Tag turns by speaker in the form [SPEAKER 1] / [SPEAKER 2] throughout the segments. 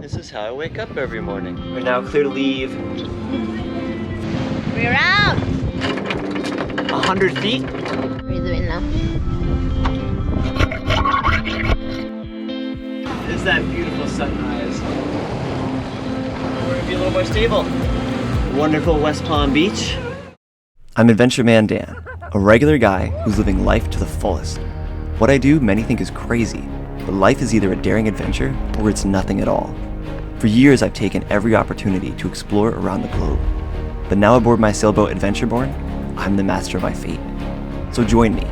[SPEAKER 1] This is how I wake up every morning. We're now clear to leave.
[SPEAKER 2] We're out!
[SPEAKER 1] 100 feet.
[SPEAKER 2] What are you doing now?
[SPEAKER 1] This is that beautiful sunrise. We're gonna be a little more stable. Wonderful West Palm Beach. I'm Adventure Man Dan, a regular guy who's living life to the fullest. What I do, many think is crazy, but life is either a daring adventure or it's nothing at all. For years, I've taken every opportunity to explore around the globe. But now aboard my sailboat Adventureborn, I'm the master of my fate. So join me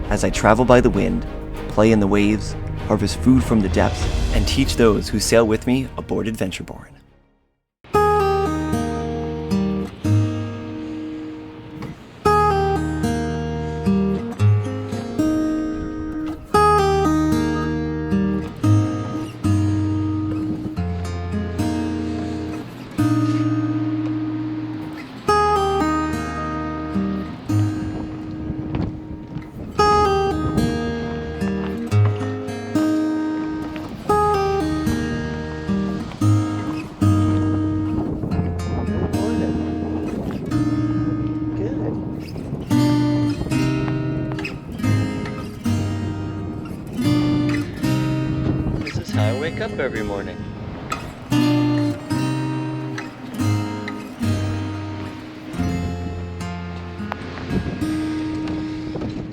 [SPEAKER 1] as I travel by the wind, play in the waves, harvest food from the depths, and teach those who sail with me aboard Adventureborn. I wake up every morning.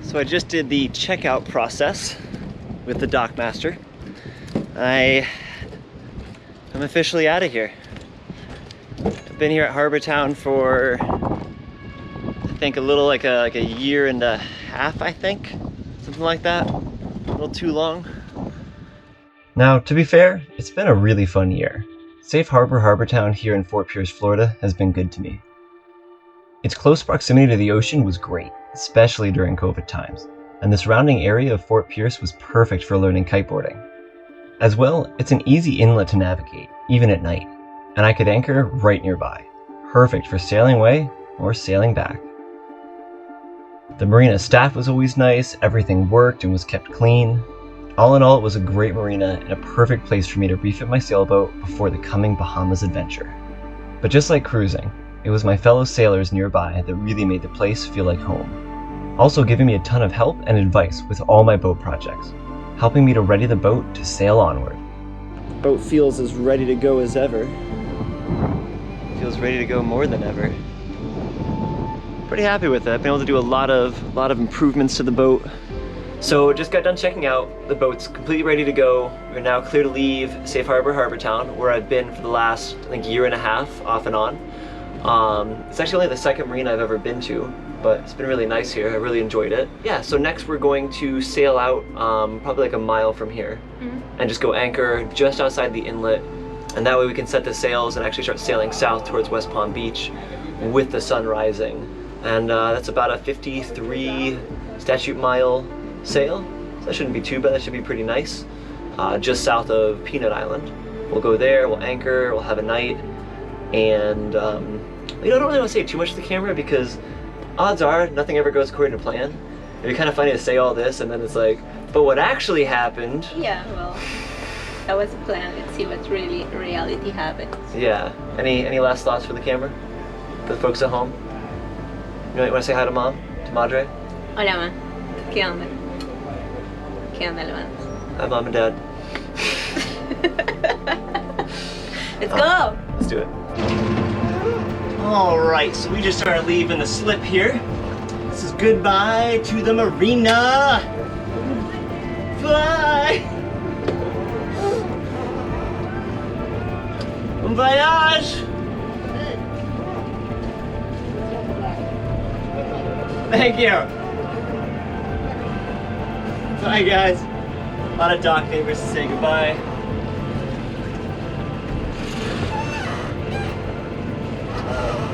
[SPEAKER 1] So I just did the checkout process with the dockmaster. I'm officially out of here. I've been here at Harbor Town for I think a little like a year and a half, I think. Something like that. A little too long. Now, to be fair, it's been a really fun year. Safe Harbor Town here in Fort Pierce, Florida has been good to me. Its close proximity to the ocean was great, especially during COVID times, and the surrounding area of Fort Pierce was perfect for learning kiteboarding. As well, it's an easy inlet to navigate, even at night, and I could anchor right nearby, perfect for sailing away or sailing back. The Marina staff was always nice, everything worked and was kept clean. All in all, it was a great marina and a perfect place for me to refit my sailboat before the coming Bahamas adventure. But just like cruising, it was my fellow sailors nearby that really made the place feel like home. Also giving me a ton of help and advice with all my boat projects, helping me to ready the boat to sail onward. The boat feels as ready to go as ever. It feels ready to go more than ever. Pretty happy with it. I've been able to do a lot of improvements to the boat. So just got done checking out. The boat's completely ready to go. We're now clear to leave Safe Harbor Town, where I've been for the last, I think, year and a half, off and on. It's actually only the second marina I've ever been to, but it's been really nice here. I really enjoyed it. Yeah, so next we're going to sail out probably like a mile from here and just go anchor just outside the inlet. And that way we can set the sails and actually start sailing south towards West Palm Beach with the sun rising. And that's about a 53 statute mile sail, so that shouldn't be too bad. That should be pretty nice. Just south of Peanut Island. We'll go there, we'll anchor, we'll have a night, and I don't really want to say too much to the camera because odds are nothing ever goes according to plan. It'd be kind of funny to say all this and then it's like, but what actually happened?
[SPEAKER 2] Yeah, well, that was the plan. Let's see what really reality happens.
[SPEAKER 1] Yeah. Any last thoughts for the camera? For the folks at home? You want to say hi to Mom? To Madre?
[SPEAKER 2] Hola, ma. ¿Qué onda? ¿Qué onda, hermanos?
[SPEAKER 1] Hi, Mom and Dad.
[SPEAKER 2] Let's go!
[SPEAKER 1] Let's do it. Alright, so we just started leaving the slip here. This is goodbye to the marina! Fly! Bon voyage! Thank you! Bye guys. A lot of dock neighbors to say goodbye.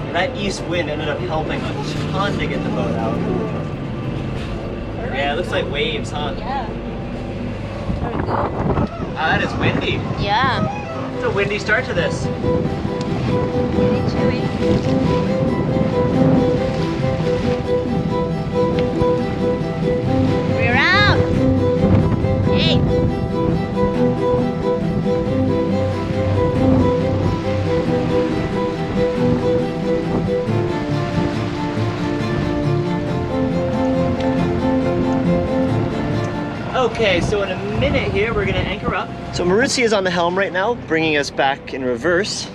[SPEAKER 1] And that east wind ended up helping a ton to get the boat out. Yeah, it looks like waves, huh?
[SPEAKER 2] Yeah. There we go.
[SPEAKER 1] Ah, that is windy.
[SPEAKER 2] Yeah.
[SPEAKER 1] It's a windy start to this.
[SPEAKER 2] Really chewy. We're out! Hey!
[SPEAKER 1] Okay, so in a minute here, we're gonna anchor up. So Maruzzi is on the helm right now, bringing us back in reverse.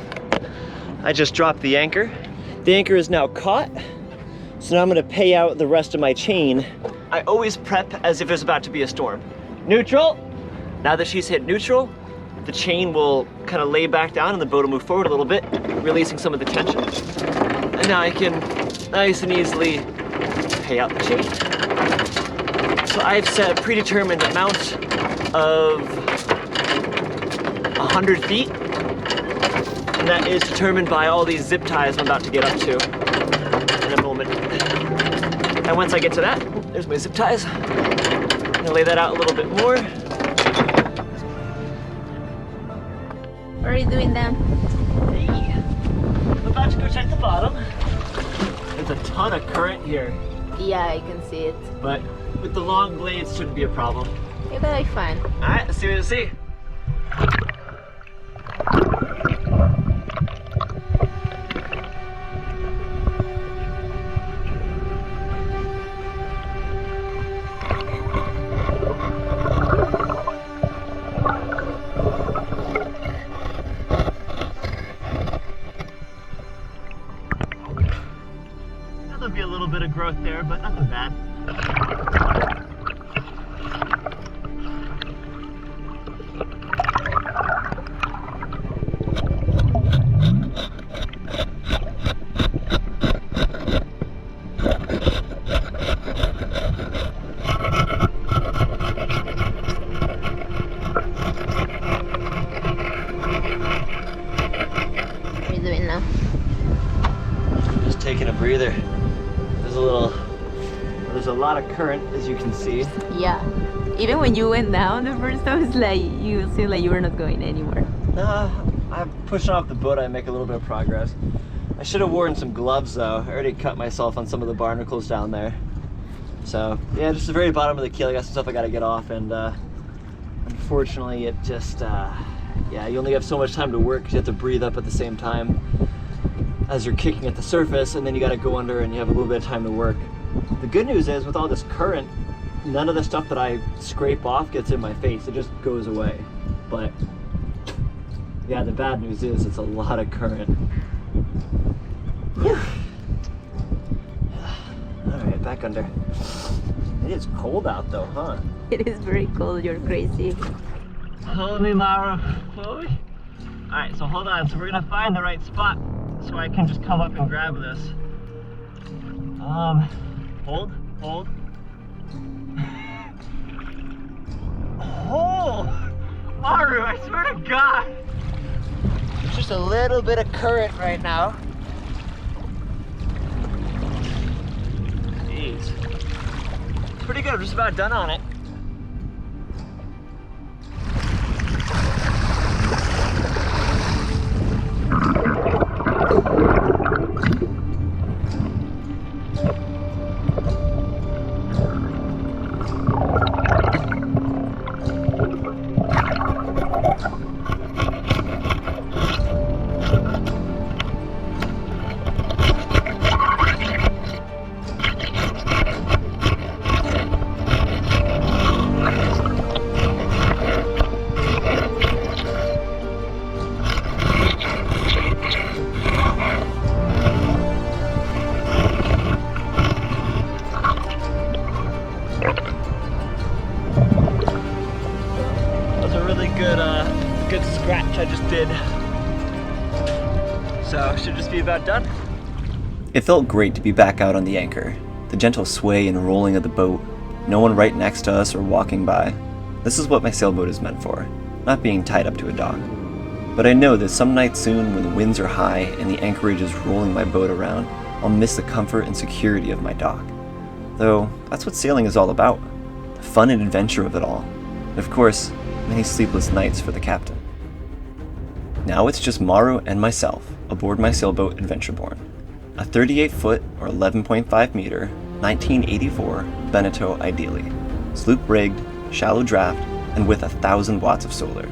[SPEAKER 1] I just dropped the anchor. The anchor is now caught, so now I'm gonna pay out the rest of my chain. I always prep as if there's about to be a storm. Neutral. Now that she's hit neutral, the chain will kind of lay back down and the boat will move forward a little bit, releasing some of the tension. And now I can nice and easily pay out the chain. So I've set a predetermined amount of 100 feet. And that is determined by all these zip ties I'm about to get up to in a moment. And once I get to that, there's my zip ties. I'm gonna lay that out a little bit more.
[SPEAKER 2] What are you doing then?
[SPEAKER 1] Hey, I'm about to go check the bottom. There's a ton of current here,
[SPEAKER 2] Yeah, I can see it.
[SPEAKER 1] but with the long blades shouldn't be a problem.
[SPEAKER 2] You're gonna be fine.
[SPEAKER 1] All right, let's see what you see. There'll be a little bit of growth there, but nothing bad.
[SPEAKER 2] What are you doing now?
[SPEAKER 1] Just taking a breather. There's a lot of current, as you can see.
[SPEAKER 2] Yeah. Even when you went down the first time, it's like you seem like you were not going anywhere.
[SPEAKER 1] I'm pushing off the boat. I make a little bit of progress. I should have worn some gloves though. I already cut myself on some of the barnacles down there. So yeah, just the very bottom of the keel. I got some stuff I got to get off, and unfortunately, it just yeah, you only have so much time to work because you have to breathe up at the same time as you're kicking at the surface, and then you got to go under and you have a little bit of time to work. The good news is with all this current, none of the stuff that I scrape off gets in my face. It just goes away. But yeah, the bad news is it's a lot of current. Whew. All right, back under. It is cold out though, huh?
[SPEAKER 2] It is very cold. You're crazy.
[SPEAKER 1] Hold me, Maru. Hold me. All right, so hold on. So we're gonna find the right spot so I can just come up and grab this. Hold. Oh, Maru, I swear to God. There's just a little bit of current right now. Jeez. It's pretty good. I'm just about done on it. Good scratch I just did. So should just be about done. It felt great to be back out on the anchor. The gentle sway and rolling of the boat, no one right next to us or walking by. This is what my sailboat is meant for, not being tied up to a dock. But I know that some night soon when the winds are high and the anchorage is rolling my boat around, I'll miss the comfort and security of my dock. Though that's what sailing is all about, the fun and adventure of it all. And of course, many sleepless nights for the captain. Now it's just Maru and myself aboard my sailboat Adventureborn, a 38-foot or 11.5 meter 1984 Beneteau Ideally, sloop rigged, shallow draft, and with 1,000 watts of solar.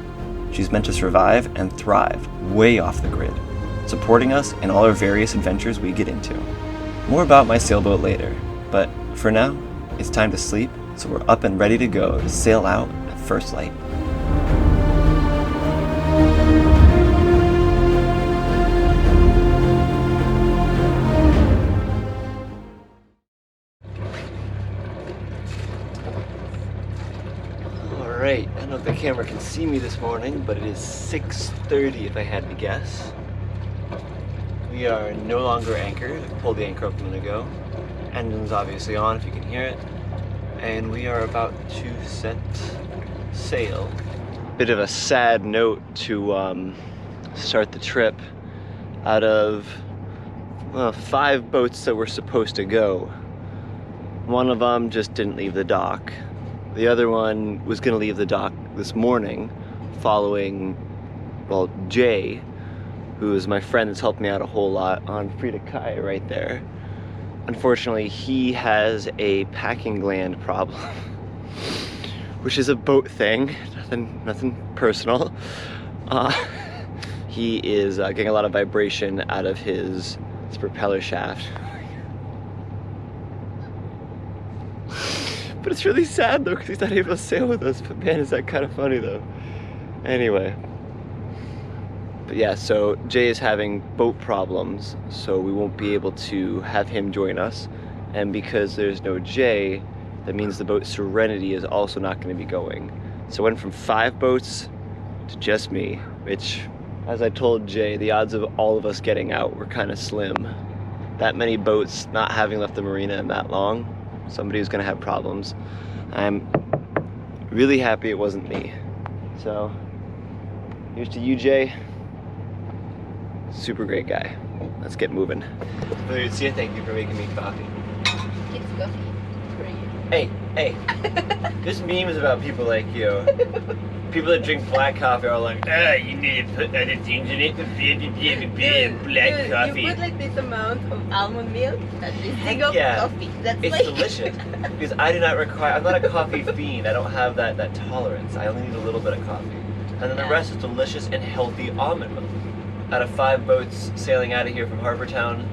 [SPEAKER 1] She's meant to survive and thrive way off the grid, supporting us in all our various adventures we get into. More about my sailboat later, but for now, it's time to sleep So we're up and ready to go to sail out at first light. Alright, I don't know if the camera can see me this morning, but it is 6:30 if I had to guess. We are no longer anchored. I pulled the anchor up a minute ago. Engine's obviously on if you can hear it. And we are about to set sail. Bit of a sad note to start the trip. Out of 5 boats that were supposed to go, one of them just didn't leave the dock. The other one was gonna leave the dock this morning following, well, Jay, who is my friend that's helped me out a whole lot on Frida Kai right there. Unfortunately, he has a packing gland problem, which is a boat thing, nothing personal. He is getting a lot of vibration out of his propeller shaft. But it's really sad though, because he's not able to sail with us. But man, is that kind of funny though. Anyway. But yeah, so Jay is having boat problems, so we won't be able to have him join us. And because there's no Jay, that means the boat Serenity is also not going to be going. So it went from 5 boats to just me, which, as I told Jay, the odds of all of us getting out were kind of slim. That many boats not having left the marina in that long, somebody was going to have problems. I'm really happy it wasn't me. So here's to you, Jay. Super great guy. Let's get moving. Lucia, thank you for making me coffee.
[SPEAKER 2] It's coffee for you.
[SPEAKER 1] Hey. This meme is about people like you. People that drink black coffee are like, you need to put other things in it. Black coffee.
[SPEAKER 2] You put like this amount of almond milk and this thing of
[SPEAKER 1] yeah.
[SPEAKER 2] coffee. That's
[SPEAKER 1] It's
[SPEAKER 2] like
[SPEAKER 1] delicious. Because I do not require, I'm not a coffee fiend. I don't have that tolerance. I only need a little bit of coffee. And then the rest is delicious and healthy almond milk. Out of 5 boats sailing out of here from Harbor Town,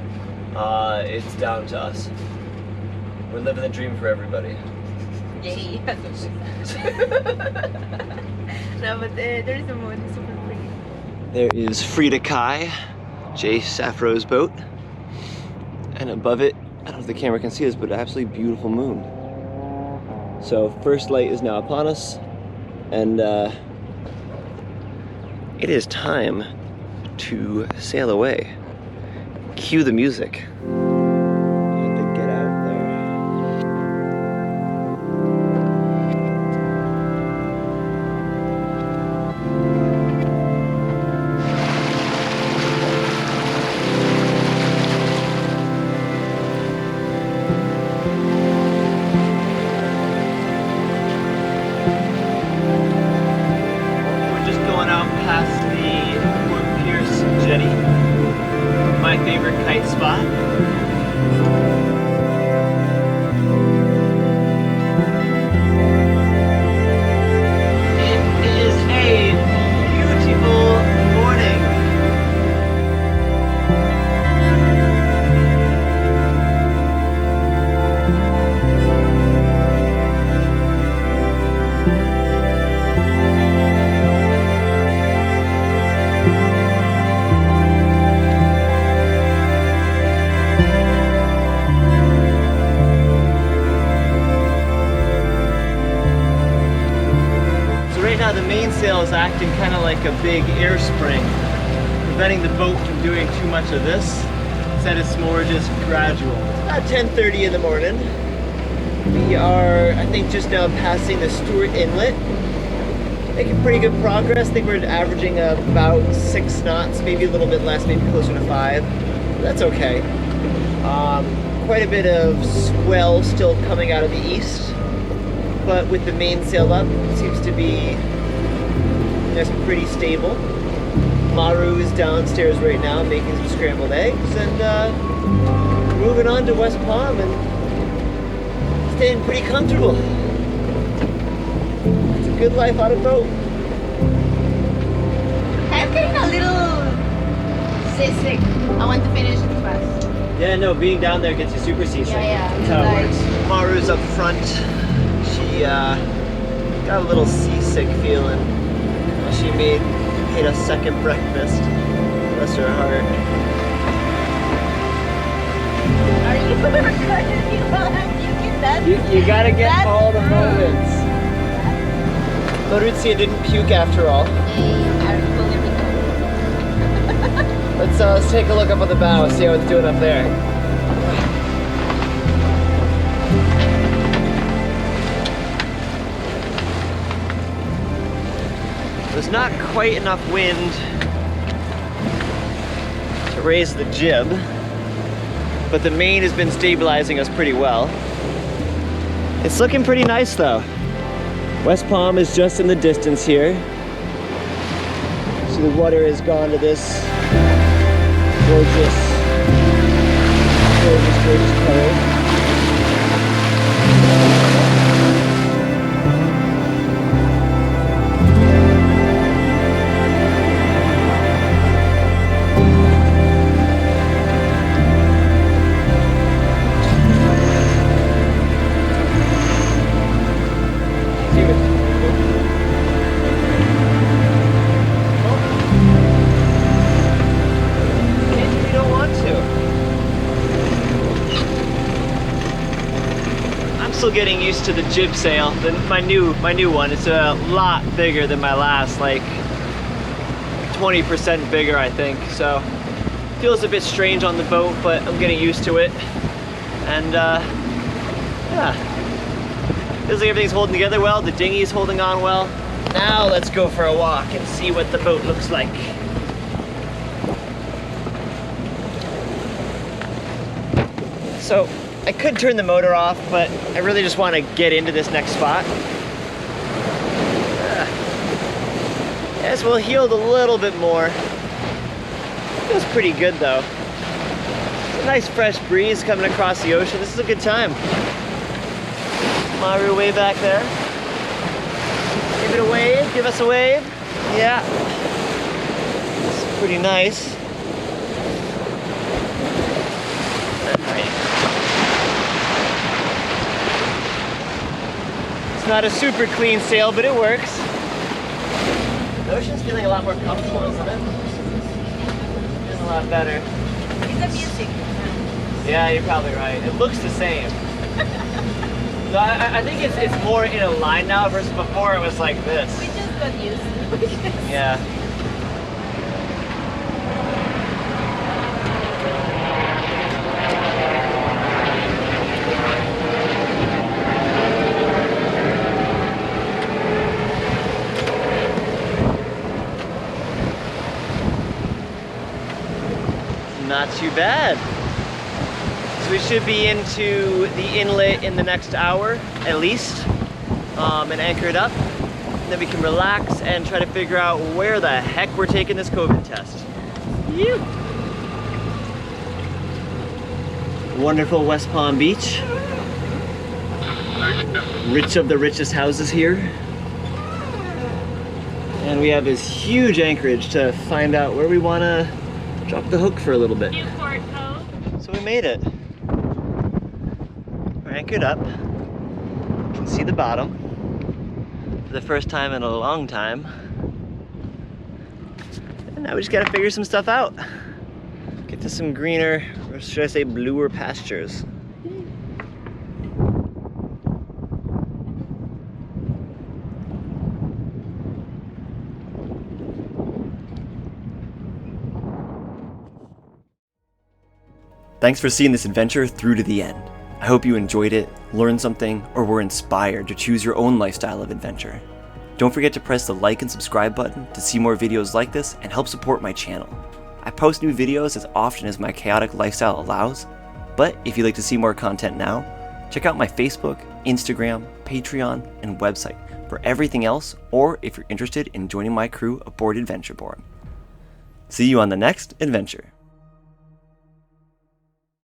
[SPEAKER 1] it's down to us. We're living the dream for everybody.
[SPEAKER 2] Yay. No, but there is a moon, it's super pretty.
[SPEAKER 1] There is Frida Kai, Jay Safro's boat. And above it, I don't know if the camera can see this, but an absolutely beautiful moon. So first light is now upon us, and it is time to sail away. Cue the music. Have to get out there. We're just going out past the jetty, my favorite kite spot. It is a beautiful morning. The mainsail is acting kind of like a big air spring, preventing the boat from doing too much of this. Instead, it's more just gradual. It's about 10:30 in the morning. We are, I think, just now passing the Stewart Inlet. Making pretty good progress. I think we're averaging about 6 knots, maybe a little bit less, maybe closer to 5. That's okay. Quite a bit of swell still coming out of the east, but with the mainsail up, it seems to be pretty stable. Maru is downstairs right now making some scrambled eggs, and moving on to West Palm and staying pretty comfortable. It's a good life on a boat.
[SPEAKER 2] I'm getting a little seasick. I want to finish it fast.
[SPEAKER 1] Yeah, no, being down there gets you super seasick.
[SPEAKER 2] Yeah.
[SPEAKER 1] That's how it works. Maru's up front. She got a little seasick feeling. She made a second breakfast. Bless her heart.
[SPEAKER 2] Are you recording me while I'm puking? That
[SPEAKER 1] You gotta get all the moments. Maurizio didn't puke after all. Let's take a look up on the bow, see how it's doing up there. There's not quite enough wind to raise the jib, but the main has been stabilizing us pretty well. It's looking pretty nice though. West Palm is just in the distance here. So the water has gone to this gorgeous cove. Still getting used to the jib sail. My new one. It's a lot bigger than my last, like 20% bigger, I think. So feels a bit strange on the boat, but I'm getting used to it. And yeah, feels like everything's holding together well. The dinghy is holding on well. Now let's go for a walk and see what the boat looks like. So I could turn the motor off, but I really just want to get into this next spot. Yes, we'll heeled a little bit more. Feels pretty good though. It's a nice fresh breeze coming across the ocean. This is a good time. Maru way back there. Give it a wave, give us a wave. Yeah. It's pretty nice. It's not a super clean sail, but it works. The ocean's feeling a lot more comfortable, isn't it? It's a lot better.
[SPEAKER 2] It's the music.
[SPEAKER 1] Yeah, you're probably right. It looks the same. So I think it's more in a line now versus before it was like this.
[SPEAKER 2] We just got used to it.
[SPEAKER 1] Yeah. Not too bad. So we should be into the inlet in the next hour, at least, and anchor it up. And then we can relax and try to figure out where the heck we're taking this COVID test. Phew. Wonderful West Palm Beach. Rich of the richest houses here. And we have this huge anchorage to find out where we want to drop the hook for a little bit. So we made it. We're anchored up. You can see the bottom for the first time in a long time. And now we just gotta figure some stuff out. Get to some greener, or should I say bluer pastures. Thanks for seeing this adventure through to the end. I hope you enjoyed it, learned something, or were inspired to choose your own lifestyle of adventure. Don't forget to press the like and subscribe button to see more videos like this and help support my channel. I post new videos as often as my chaotic lifestyle allows, but if you'd like to see more content now, check out my Facebook, Instagram, Patreon, and website for everything else, or if you're interested in joining my crew aboard Adventure Board. See you on the next adventure.